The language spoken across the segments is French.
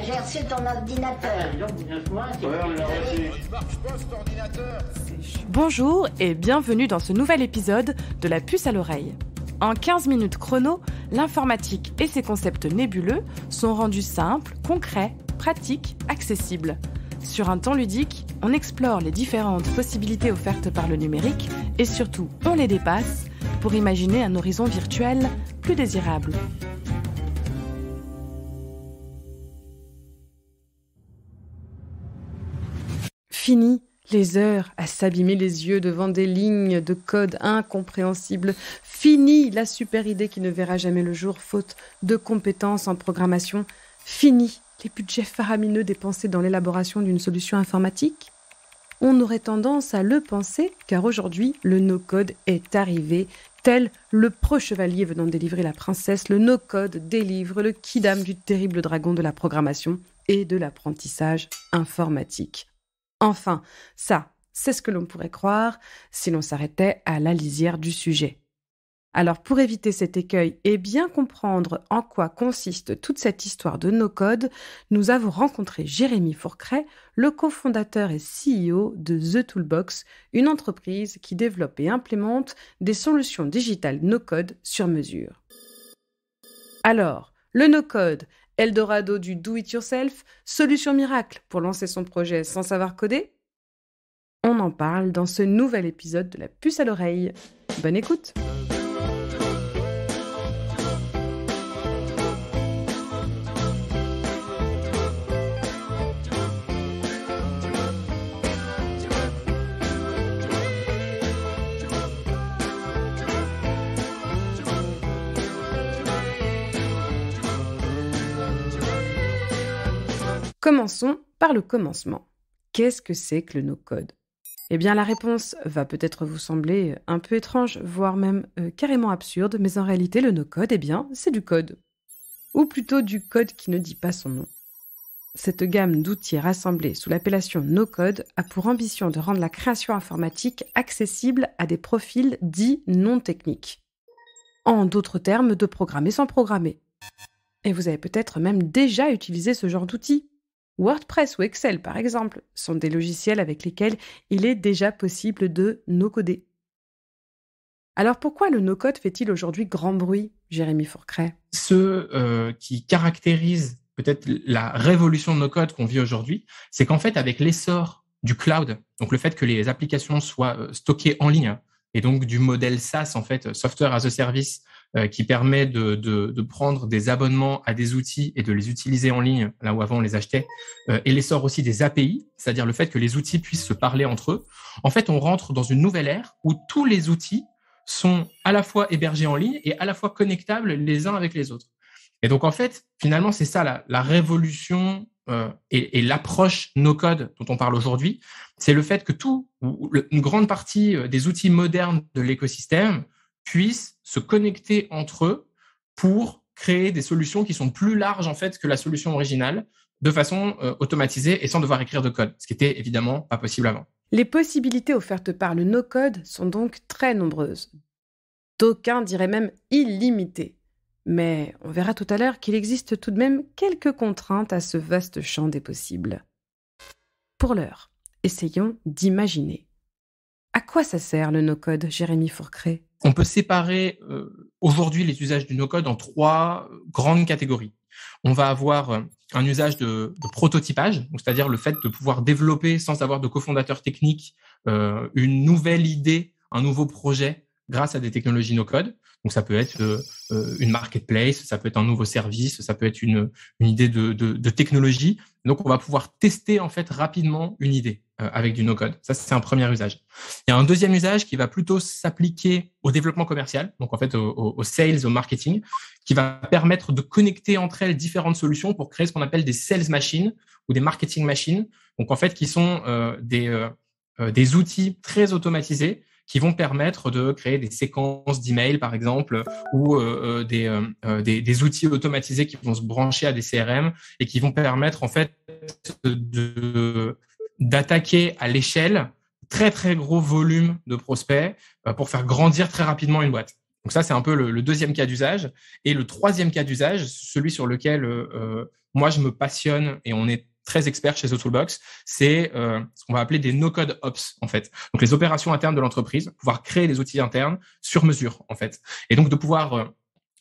J'ai reçu ton ordinateur. Bonjour et bienvenue dans ce nouvel épisode de La puce à l'oreille. En 15 minutes chrono, l'informatique et ses concepts nébuleux sont rendus simples, concrets, pratiques, accessibles. Sur un temps ludique, on explore les différentes possibilités offertes par le numérique et surtout, on les dépasse pour imaginer un horizon virtuel plus désirable. Fini les heures à s'abîmer les yeux devant des lignes de code incompréhensibles. Fini la super idée qui ne verra jamais le jour faute de compétences en programmation. Fini les budgets faramineux dépensés dans l'élaboration d'une solution informatique. On aurait tendance à le penser car aujourd'hui le no-code est arrivé. Tel le pro-chevalier venant délivrer la princesse, le no-code délivre le kidam du terrible dragon de la programmation et de l'apprentissage informatique. Enfin, ça, c'est ce que l'on pourrait croire si l'on s'arrêtait à la lisière du sujet. Alors pour éviter cet écueil et bien comprendre en quoi consiste toute cette histoire de no-code, nous avons rencontré Jérémy Fourcret, le cofondateur et CEO de The Toolbox, une entreprise qui développe et implémente des solutions digitales no-code sur mesure. Alors, le no-code, Eldorado du do-it-yourself, solution miracle pour lancer son projet sans savoir coder? On en parle dans ce nouvel épisode de La puce à l'oreille. Bonne écoute! Commençons par le commencement. Qu'est-ce que c'est que le no-code ? Eh bien, la réponse va peut-être vous sembler un peu étrange, voire même carrément absurde, mais en réalité, le no-code, eh bien, c'est du code. Ou plutôt du code qui ne dit pas son nom. Cette gamme d'outils rassemblés sous l'appellation no-code a pour ambition de rendre la création informatique accessible à des profils dits non techniques. En d'autres termes, de programmer sans programmer. Et vous avez peut-être même déjà utilisé ce genre d'outils. WordPress ou Excel, par exemple, sont des logiciels avec lesquels il est déjà possible de no-coder. Alors pourquoi le no-code fait-il aujourd'hui grand bruit, Jérémy Fourcret ? Ce qui caractérise peut-être la révolution de no-code qu'on vit aujourd'hui, c'est qu'en fait, avec l'essor du cloud, donc le fait que les applications soient stockées en ligne, et donc du modèle SaaS, en fait, Software as a Service, qui permet de prendre des abonnements à des outils et de les utiliser en ligne, là où avant on les achetait, et l'essor aussi des API, c'est-à-dire le fait que les outils puissent se parler entre eux. En fait, on rentre dans une nouvelle ère où tous les outils sont à la fois hébergés en ligne et à la fois connectables les uns avec les autres. Et donc, en fait, finalement, c'est ça la révolution et l'approche no-code dont on parle aujourd'hui. C'est le fait que une grande partie des outils modernes de l'écosystème puissent se connecter entre eux pour créer des solutions qui sont plus larges en fait que la solution originale, de façon automatisée et sans devoir écrire de code, ce qui était évidemment pas possible avant. Les possibilités offertes par le no-code sont donc très nombreuses. D'aucuns diraient même illimitées. Mais on verra tout à l'heure qu'il existe tout de même quelques contraintes à ce vaste champ des possibles. Pour l'heure, essayons d'imaginer. À quoi ça sert le no-code, Jérémy Fourcret ? On peut séparer aujourd'hui les usages du no-code en 3 grandes catégories. On va avoir un usage de prototypage, c'est-à-dire le fait de pouvoir développer sans avoir de cofondateur technique une nouvelle idée, un nouveau projet grâce à des technologies no-code. Donc ça peut être une marketplace, ça peut être un nouveau service, ça peut être une idée de technologie. Donc on va pouvoir tester en fait rapidement une idée avec du no-code. Ça c'est un premier usage. Il y a un deuxième usage qui va plutôt s'appliquer au développement commercial, donc en fait au sales, au marketing, qui va permettre de connecter entre elles différentes solutions pour créer ce qu'on appelle des sales machines ou des marketing machines. Donc en fait qui sont des outils très automatisés qui vont permettre de créer des séquences d'emails, par exemple, ou des outils automatisés qui vont se brancher à des CRM et qui vont permettre en fait d'attaquer à l'échelle très très gros volume de prospects pour faire grandir très rapidement une boîte. Donc ça, c'est un peu le deuxième cas d'usage. Et le troisième cas d'usage, celui sur lequel moi, je me passionne et on est très expert chez The Toolbox, c'est ce qu'on va appeler des no-code ops, en fait. Donc, les opérations internes de l'entreprise, pouvoir créer des outils internes sur mesure, en fait. Et donc, de pouvoir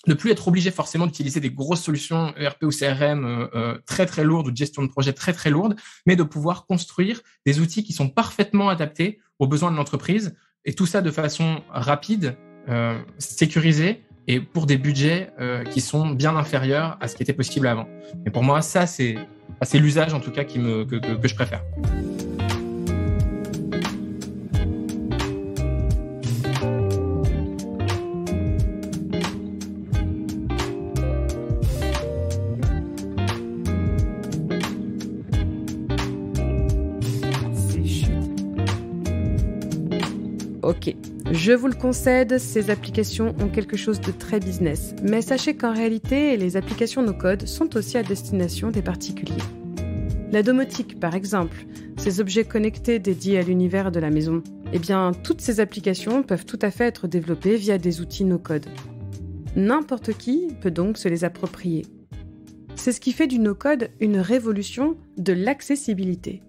ne plus être obligé forcément d'utiliser des grosses solutions ERP ou CRM très, très lourdes ou de gestion de projet très, très lourdes, mais de pouvoir construire des outils qui sont parfaitement adaptés aux besoins de l'entreprise et tout ça de façon rapide, sécurisée et pour des budgets qui sont bien inférieurs à ce qui était possible avant. Mais pour moi, ça, c'est l'usage en tout cas que je préfère. Ok, je vous le concède, ces applications ont quelque chose de très business. Mais sachez qu'en réalité, les applications no-code sont aussi à destination des particuliers. La domotique, par exemple, ces objets connectés dédiés à l'univers de la maison, eh bien, toutes ces applications peuvent tout à fait être développées via des outils no-code. N'importe qui peut donc se les approprier. C'est ce qui fait du no-code une révolution de l'accessibilité,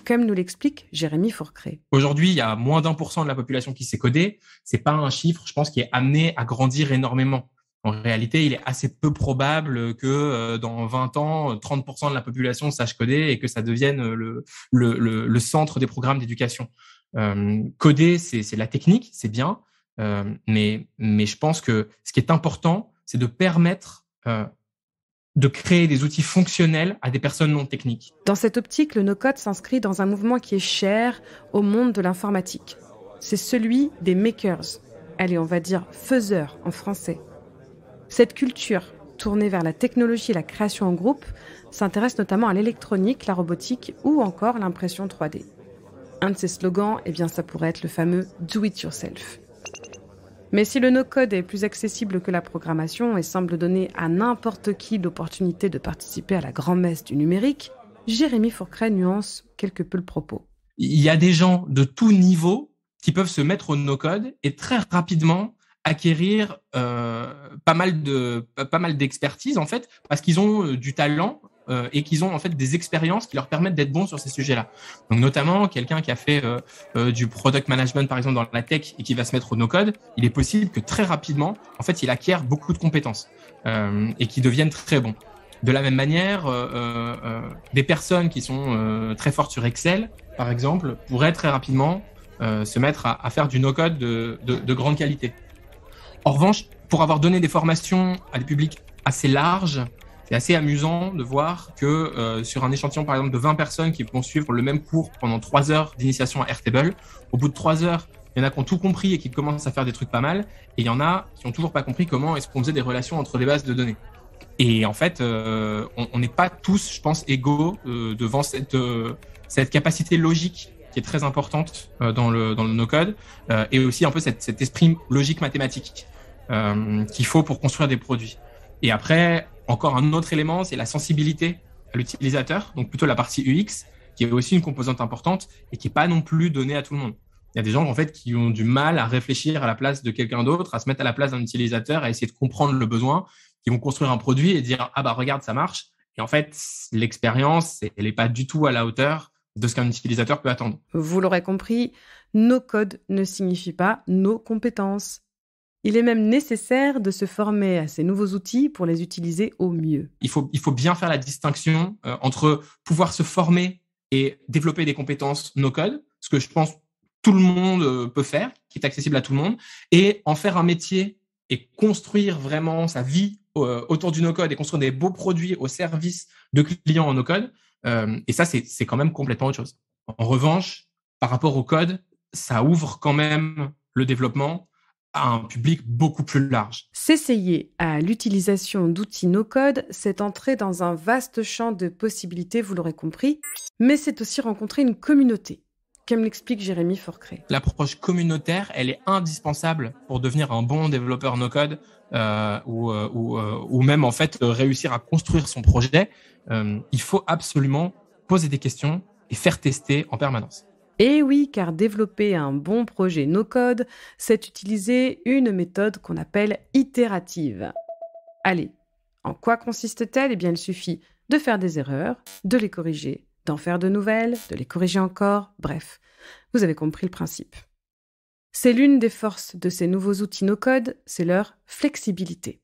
comme nous l'explique Jérémy Fourcret. Aujourd'hui, il y a moins d'1% de la population qui sait coder. C'est pas un chiffre, je pense, qui est amené à grandir énormément. En réalité, il est assez peu probable que dans 20 ans, 30% de la population sache coder et que ça devienne le centre des programmes d'éducation. Coder, c'est la technique, c'est bien, mais je pense que ce qui est important, c'est de permettre de créer des outils fonctionnels à des personnes non techniques. Dans cette optique, le no-code s'inscrit dans un mouvement qui est cher au monde de l'informatique. C'est celui des makers. Allez, on va dire faiseurs en français. Cette culture, tournée vers la technologie et la création en groupe, s'intéresse notamment à l'électronique, la robotique ou encore l'impression 3D. Un de ses slogans, eh bien, ça pourrait être le fameux « do it yourself ». Mais si le no-code est plus accessible que la programmation et semble donner à n'importe qui l'opportunité de participer à la grand-messe du numérique, Jérémy Fourcret nuance quelque peu le propos. Il y a des gens de tout niveau qui peuvent se mettre au no-code et très rapidement acquérir pas mal d'expertise en fait, parce qu'ils ont du talent et qu'ils ont en fait des expériences qui leur permettent d'être bons sur ces sujets-là. Donc notamment quelqu'un qui a fait du product management par exemple dans la tech et qui va se mettre au no-code, il est possible que très rapidement en fait il acquiert beaucoup de compétences et qu'il devienne très bon. De la même manière, des personnes qui sont très fortes sur Excel par exemple pourraient très rapidement se mettre à faire du no-code de grande qualité. En revanche, pour avoir donné des formations à des publics assez larges, c'est assez amusant de voir que sur un échantillon, par exemple, de 20 personnes qui vont suivre le même cours pendant 3 heures d'initiation à Airtable, au bout de 3 heures, il y en a qui ont tout compris et qui commencent à faire des trucs pas mal, et il y en a qui ont toujours pas compris comment est-ce qu'on faisait des relations entre des bases de données. Et en fait, on n'est pas tous, je pense, égaux devant cette capacité logique qui est très importante dans le no-code, et aussi un peu cet esprit logique mathématique qu'il faut pour construire des produits. Et après, encore un autre élément, c'est la sensibilité à l'utilisateur, donc plutôt la partie UX, qui est aussi une composante importante et qui est pas non plus donnée à tout le monde. Il y a des gens en fait qui ont du mal à réfléchir à la place de quelqu'un d'autre, à se mettre à la place d'un utilisateur, à essayer de comprendre le besoin, qui vont construire un produit et dire ah bah regarde ça marche. Et en fait, l'expérience, elle est pas du tout à la hauteur de ce qu'un utilisateur peut attendre. Vous l'aurez compris, no code ne signifie pas nos compétences. Il est même nécessaire de se former à ces nouveaux outils pour les utiliser au mieux. Il faut bien faire la distinction entre pouvoir se former et développer des compétences no-code, ce que je pense tout le monde peut faire, qui est accessible à tout le monde, et en faire un métier et construire vraiment sa vie autour du no-code et construire des beaux produits au service de clients en no-code. Et ça, c'est quand même complètement autre chose. En revanche, par rapport au code, ça ouvre quand même le développement à un public beaucoup plus large. S'essayer à l'utilisation d'outils no-code, c'est entrer dans un vaste champ de possibilités, vous l'aurez compris, mais c'est aussi rencontrer une communauté, comme l'explique Jérémy Fourcret. L'approche communautaire, elle est indispensable pour devenir un bon développeur no-code ou même en fait réussir à construire son projet. Il faut absolument poser des questions et faire tester en permanence. Et oui, car développer un bon projet no-code, c'est utiliser une méthode qu'on appelle itérative. Allez, en quoi consiste-t-elle ? Eh bien, il suffit de faire des erreurs, de les corriger, d'en faire de nouvelles, de les corriger encore, bref, vous avez compris le principe. C'est l'une des forces de ces nouveaux outils no-code, c'est leur flexibilité.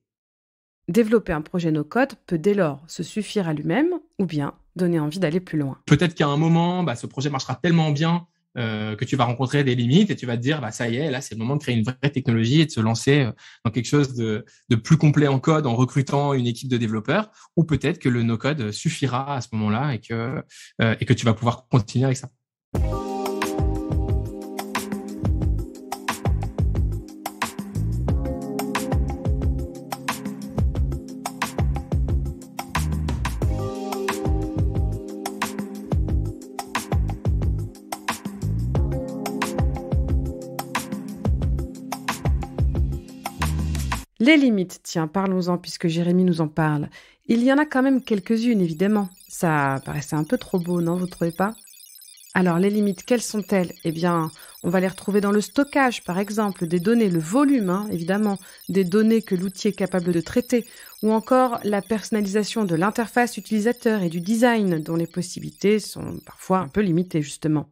Développer un projet no-code peut dès lors se suffire à lui-même ou bien donner envie d'aller plus loin. Peut-être qu'à un moment, ce projet marchera tellement bien que tu vas rencontrer des limites et tu vas te dire, ça y est, là, c'est le moment de créer une vraie technologie et de se lancer dans quelque chose de plus complet en code en recrutant une équipe de développeurs. Ou peut-être que le no-code suffira à ce moment-là et que tu vas pouvoir continuer avec ça. Les limites, tiens, parlons-en puisque Jérémy nous en parle. Il y en a quand même quelques-unes, évidemment. Ça paraissait un peu trop beau, non, vous ne trouvez pas ? Alors, les limites, quelles sont-elles ? Eh bien, on va les retrouver dans le stockage, par exemple, des données, le volume, évidemment, des données que l'outil est capable de traiter, ou encore la personnalisation de l'interface utilisateur et du design, dont les possibilités sont parfois un peu limitées, justement.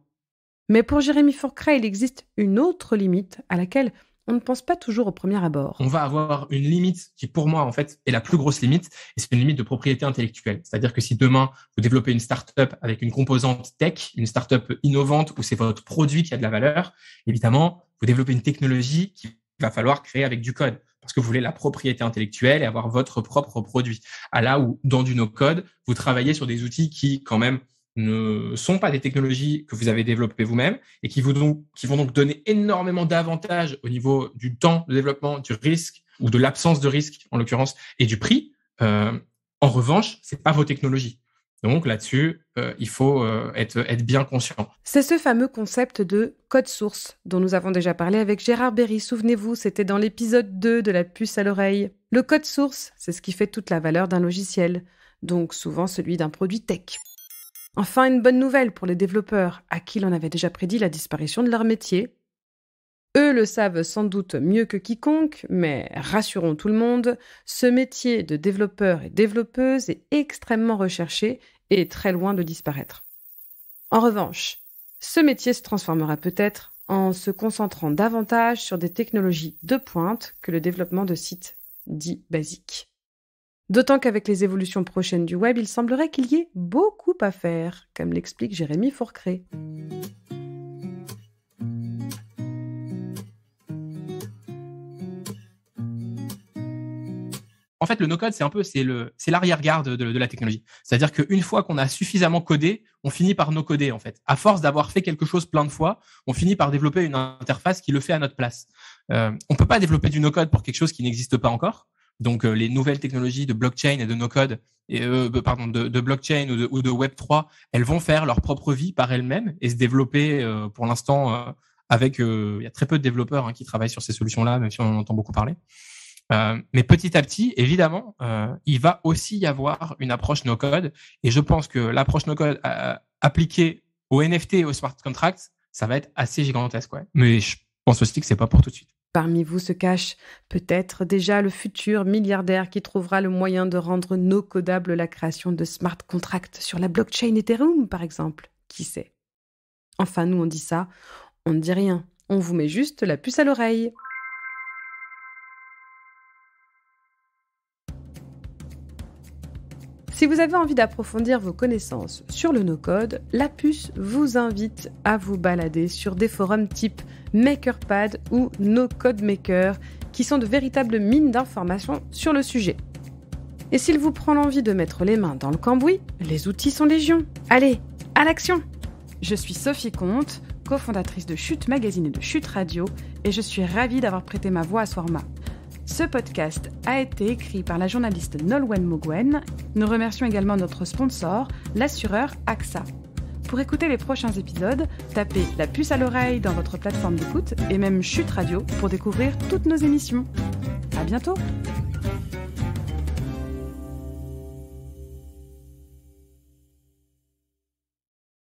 Mais pour Jérémy Fourquret, il existe une autre limite à laquelle on ne pense pas toujours au premier abord. On va avoir une limite qui, pour moi, en fait, est la plus grosse limite, et c'est une limite de propriété intellectuelle. C'est-à-dire que si demain, vous développez une startup avec une composante tech, une startup innovante où c'est votre produit qui a de la valeur, évidemment, vous développez une technologie qu'il va falloir créer avec du code parce que vous voulez la propriété intellectuelle et avoir votre propre produit. À là où, dans du no-code, vous travaillez sur des outils qui, quand même, ne sont pas des technologies que vous avez développées vous-même et qui vont donc donner énormément d'avantages au niveau du temps de développement, du risque ou de l'absence de risque en l'occurrence et du prix. En revanche, c'est pas vos technologies. Donc là-dessus, il faut être bien conscient. C'est ce fameux concept de code source dont nous avons déjà parlé avec Gérard Berry. Souvenez-vous, c'était dans l'épisode 2 de la puce à l'oreille. Le code source, c'est ce qui fait toute la valeur d'un logiciel, donc souvent celui d'un produit tech. Enfin, une bonne nouvelle pour les développeurs, à qui l'on avait déjà prédit la disparition de leur métier. Eux le savent sans doute mieux que quiconque, mais rassurons tout le monde, ce métier de développeur et développeuse est extrêmement recherché et très loin de disparaître. En revanche, ce métier se transformera peut-être en se concentrant davantage sur des technologies de pointe que le développement de sites dits basiques. D'autant qu'avec les évolutions prochaines du web, il semblerait qu'il y ait beaucoup à faire, comme l'explique Jérémy Fourquret. En fait, le no-code, c'est l'arrière-garde de la technologie. C'est-à-dire qu'une fois qu'on a suffisamment codé, on finit par no-coder, en fait. À force d'avoir fait quelque chose plein de fois, on finit par développer une interface qui le fait à notre place. On peut pas développer du no-code pour quelque chose qui n'existe pas encore. Donc, les nouvelles technologies de blockchain et de no-code, de blockchain ou de Web3, elles vont faire leur propre vie par elles-mêmes et se développer pour l'instant avec... Il y a très peu de développeurs qui travaillent sur ces solutions-là, même si on en entend beaucoup parler. Mais petit à petit, évidemment, il va aussi y avoir une approche no-code. Et je pense que l'approche no-code appliquée aux NFT et aux smart contracts, ça va être assez gigantesque. Ouais. Mais je pense aussi que c'est pas pour tout de suite. Parmi vous se cache peut-être déjà le futur milliardaire qui trouvera le moyen de rendre no-codable la création de smart contracts sur la blockchain Ethereum, par exemple. Qui sait ? Enfin, nous, on dit ça, on ne dit rien. On vous met juste la puce à l'oreille. Si vous avez envie d'approfondir vos connaissances sur le no-code, la puce vous invite à vous balader sur des forums type MakerPad ou NoCodeMaker, qui sont de véritables mines d'informations sur le sujet. Et s'il vous prend l'envie de mettre les mains dans le cambouis, les outils sont légion. Allez, à l'action! Je suis Sophie Comte, cofondatrice de Chute Magazine et de Chute Radio, et je suis ravie d'avoir prêté ma voix à ce format. Ce podcast a été écrit par la journaliste Nolwenn Mogwen. Nous remercions également notre sponsor, l'assureur AXA. Pour écouter les prochains épisodes, tapez la puce à l'oreille dans votre plateforme d'écoute et même Chute Radio pour découvrir toutes nos émissions. À bientôt!